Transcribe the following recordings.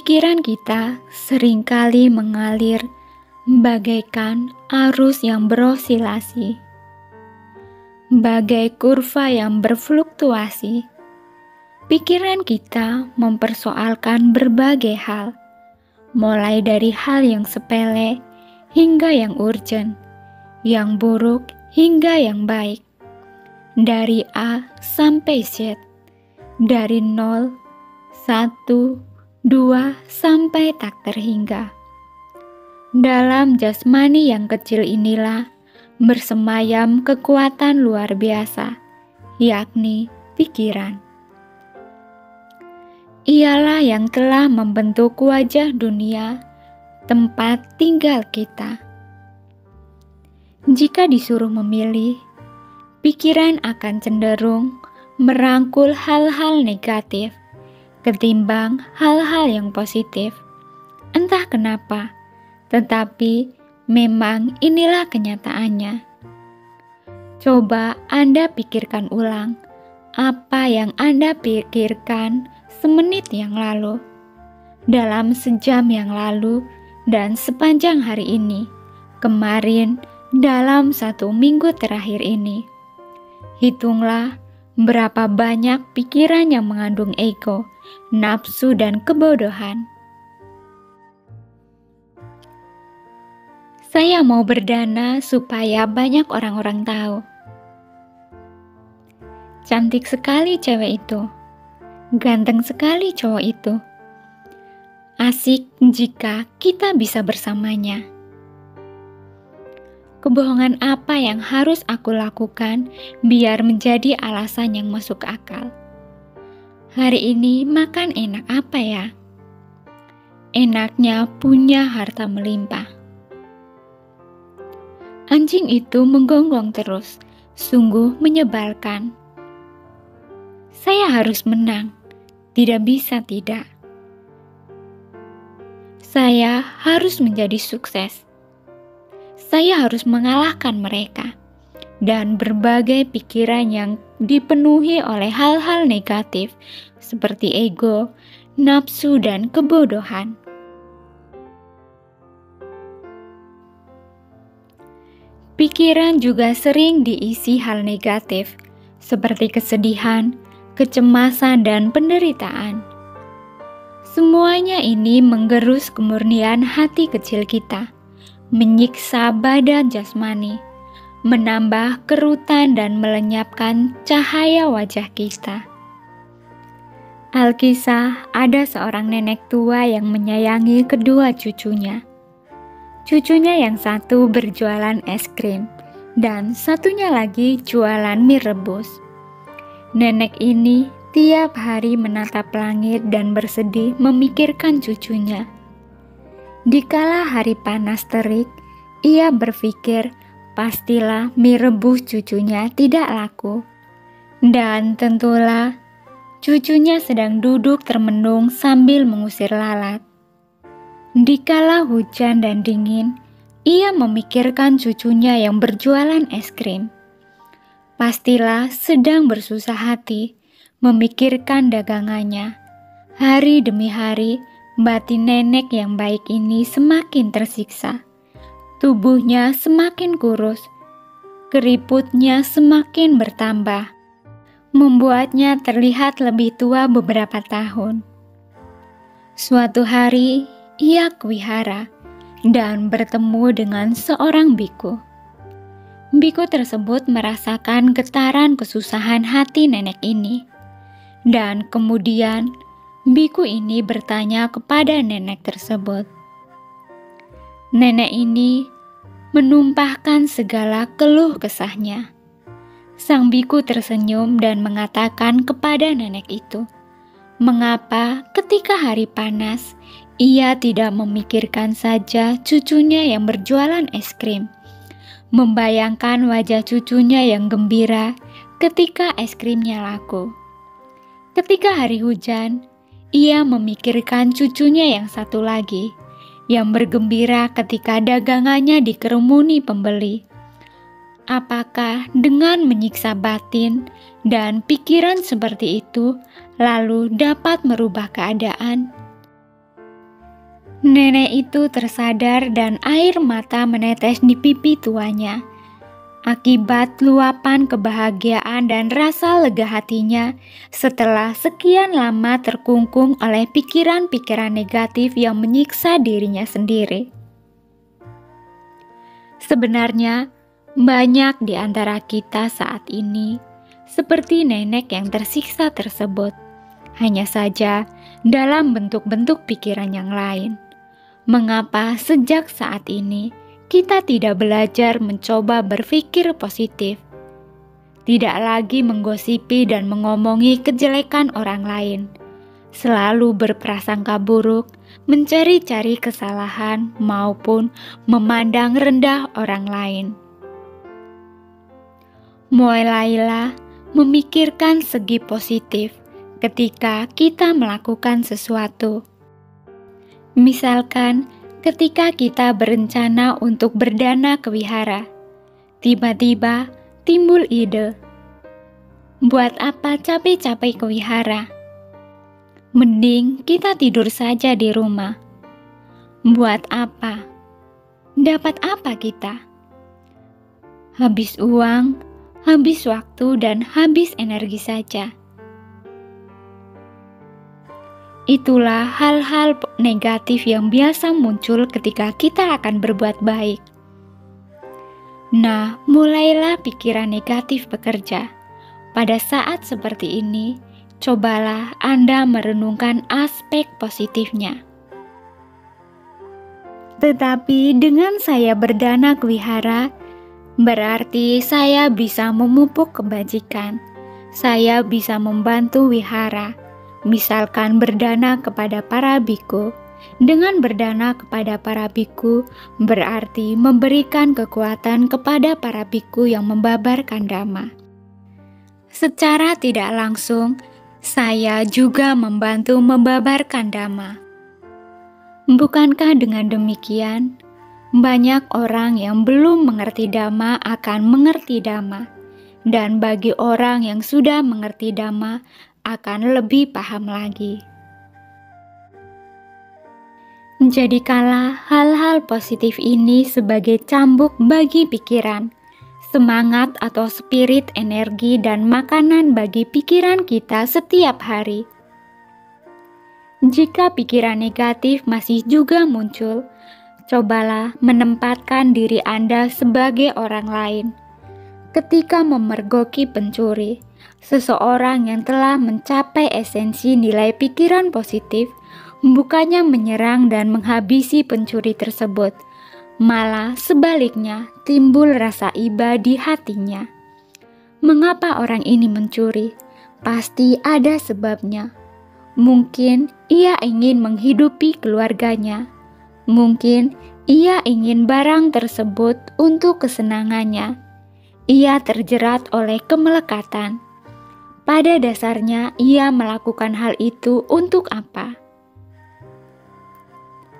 Pikiran kita seringkali mengalir bagaikan arus yang berosilasi, bagai kurva yang berfluktuasi. Pikiran kita mempersoalkan berbagai hal, mulai dari hal yang sepele hingga yang urgent, yang buruk hingga yang baik, dari A sampai Z, dari 0, 1, 2 sampai tak terhingga. Dalam jasmani yang kecil inilah bersemayam kekuatan luar biasa, yakni pikiran. Ialah yang telah membentuk wajah dunia, tempat tinggal kita. Jika disuruh memilih, pikiran akan cenderung merangkul hal-hal negatif ketimbang hal-hal yang positif. Entah kenapa, tetapi memang inilah kenyataannya. Coba Anda pikirkan ulang apa yang Anda pikirkan semenit yang lalu, dalam sejam yang lalu, dan sepanjang hari ini, kemarin, dalam 1 minggu terakhir ini. Hitunglah berapa banyak pikiran yang mengandung ego, nafsu, dan kebodohan. Saya mau berdana supaya banyak orang-orang tahu. Cantik sekali cewek itu. Ganteng sekali cowok itu. Asik jika kita bisa bersamanya. Kebohongan apa yang harus aku lakukan biar menjadi alasan yang masuk akal? Hari ini makan enak apa ya? Enaknya punya harta melimpah. Anjing itu menggonggong terus, sungguh menyebalkan. Saya harus menang, tidak bisa tidak. Saya harus menjadi sukses. Saya harus mengalahkan mereka. Dan berbagai pikiran yang dipenuhi oleh hal-hal negatif seperti ego, nafsu, dan kebodohan. Pikiran juga sering diisi hal negatif seperti kesedihan, kecemasan, dan penderitaan. Semuanya ini menggerus kemurnian hati kecil kita, menyiksa badan jasmani, menambah kerutan dan melenyapkan cahaya wajah kita. Alkisah, ada seorang nenek tua yang menyayangi kedua cucunya. Cucunya yang satu berjualan es krim, dan satunya lagi jualan mie rebus. Nenek ini tiap hari menatap langit dan bersedih memikirkan cucunya. Dikala hari panas terik, ia berpikir pastilah mie rebus cucunya tidak laku. Dan tentulah cucunya sedang duduk termenung sambil mengusir lalat. Dikala hujan dan dingin, ia memikirkan cucunya yang berjualan es krim. Pastilah sedang bersusah hati memikirkan dagangannya. Hari demi hari, batin nenek yang baik ini semakin tersiksa. Tubuhnya semakin kurus, keriputnya semakin bertambah, membuatnya terlihat lebih tua beberapa tahun. Suatu hari, ia ke wihara dan bertemu dengan seorang biku. Biku tersebut merasakan getaran kesusahan hati nenek ini. Dan kemudian, biku ini bertanya kepada nenek tersebut. Nenek ini menumpahkan segala keluh kesahnya. Sang biku tersenyum dan mengatakan kepada nenek itu, mengapa ketika hari panas, ia tidak memikirkan saja cucunya yang berjualan es krim, membayangkan wajah cucunya yang gembira ketika es krimnya laku. Ketika hari hujan, ia memikirkan cucunya yang satu lagi, yang bergembira ketika dagangannya dikerumuni pembeli. Apakah dengan menyiksa batin dan pikiran seperti itu, lalu dapat merubah keadaan? Nenek itu tersadar dan air mata menetes di pipi tuanya. Akibat luapan kebahagiaan dan rasa lega hatinya setelah sekian lama terkungkung oleh pikiran-pikiran negatif yang menyiksa dirinya sendiri. Sebenarnya, banyak di antara kita saat ini seperti nenek yang tersiksa tersebut, hanya saja dalam bentuk-bentuk pikiran yang lain. Mengapa sejak saat ini kita tidak belajar mencoba berpikir positif, tidak lagi menggosipi dan mengomongi kejelekan orang lain, selalu berprasangka buruk, mencari-cari kesalahan maupun memandang rendah orang lain. Mulailah memikirkan segi positif ketika kita melakukan sesuatu. Misalkan, ketika kita berencana untuk berdana ke wihara, tiba-tiba timbul ide. Buat apa capek-capek ke wihara? Mending kita tidur saja di rumah. Buat apa? Dapat apa kita? Habis uang, habis waktu, dan habis energi saja. Itulah hal-hal negatif yang biasa muncul ketika kita akan berbuat baik. Nah, mulailah pikiran negatif bekerja. Pada saat seperti ini, cobalah Anda merenungkan aspek positifnya. Tetapi dengan saya berdana ke wihara, berarti saya bisa memupuk kebajikan. Saya bisa membantu wihara. Misalkan berdana kepada para biku. Dengan berdana kepada para biku berarti memberikan kekuatan kepada para biku yang membabarkan dhamma. Secara tidak langsung, saya juga membantu membabarkan dhamma. Bukankah dengan demikian, banyak orang yang belum mengerti dhamma akan mengerti dhamma, dan bagi orang yang sudah mengerti dhamma akan lebih paham lagi. Jadikanlah hal-hal positif ini sebagai cambuk bagi pikiran, semangat atau spirit energi dan makanan bagi pikiran kita setiap hari. Jika pikiran negatif masih juga muncul, cobalah menempatkan diri Anda sebagai orang lain. Ketika memergoki pencuri, seseorang yang telah mencapai esensi nilai pikiran positif, bukannya menyerang dan menghabisi pencuri tersebut, malah sebaliknya timbul rasa iba di hatinya. Mengapa orang ini mencuri? Pasti ada sebabnya. Mungkin ia ingin menghidupi keluarganya. Mungkin ia ingin barang tersebut untuk kesenangannya. Ia terjerat oleh kemelekatan. Pada dasarnya ia melakukan hal itu untuk apa?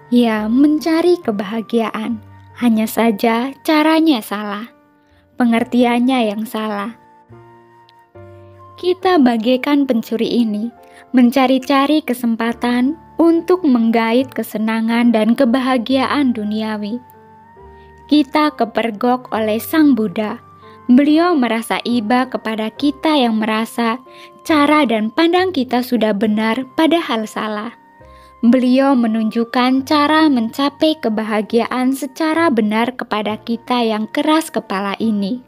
Ya, mencari kebahagiaan. Hanya saja caranya salah. Pengertiannya yang salah. Kita bagaikan pencuri ini, mencari-cari kesempatan untuk menggait kesenangan dan kebahagiaan duniawi. Kita kepergok oleh Sang Buddha. Beliau merasa iba kepada kita yang merasa cara dan pandang kita sudah benar padahal salah. Beliau menunjukkan cara mencapai kebahagiaan secara benar kepada kita yang keras kepala ini.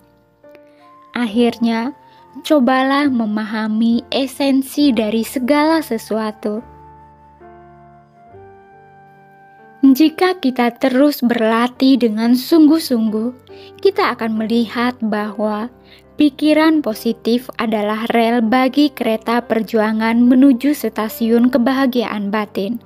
Akhirnya, cobalah memahami esensi dari segala sesuatu. Jika kita terus berlatih dengan sungguh-sungguh, kita akan melihat bahwa pikiran positif adalah rel bagi kereta perjuangan menuju stasiun kebahagiaan batin.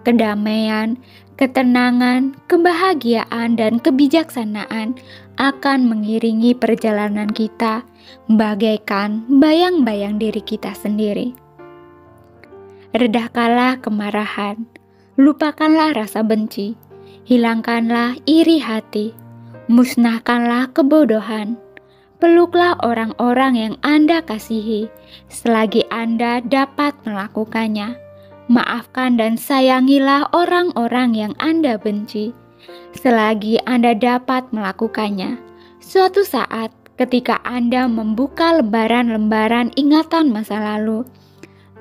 Kedamaian, ketenangan, kebahagiaan, dan kebijaksanaan akan mengiringi perjalanan kita bagaikan bayang-bayang diri kita sendiri. Redahkanlah kemarahan. Lupakanlah rasa benci, hilangkanlah iri hati, musnahkanlah kebodohan. Peluklah orang-orang yang Anda kasihi selagi Anda dapat melakukannya. Maafkan dan sayangilah orang-orang yang Anda benci, selagi Anda dapat melakukannya. Suatu saat, ketika Anda membuka lembaran-lembaran ingatan masa lalu,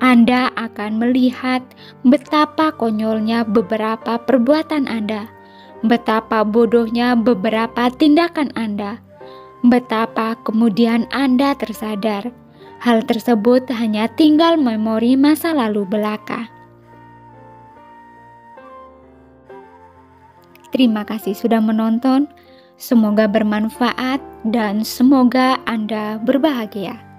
Anda akan melihat betapa konyolnya beberapa perbuatan Anda, betapa bodohnya beberapa tindakan Anda, betapa kemudian Anda tersadar hal tersebut hanya tinggal memori masa lalu belaka. Terima kasih sudah menonton. Semoga bermanfaat dan semoga Anda berbahagia.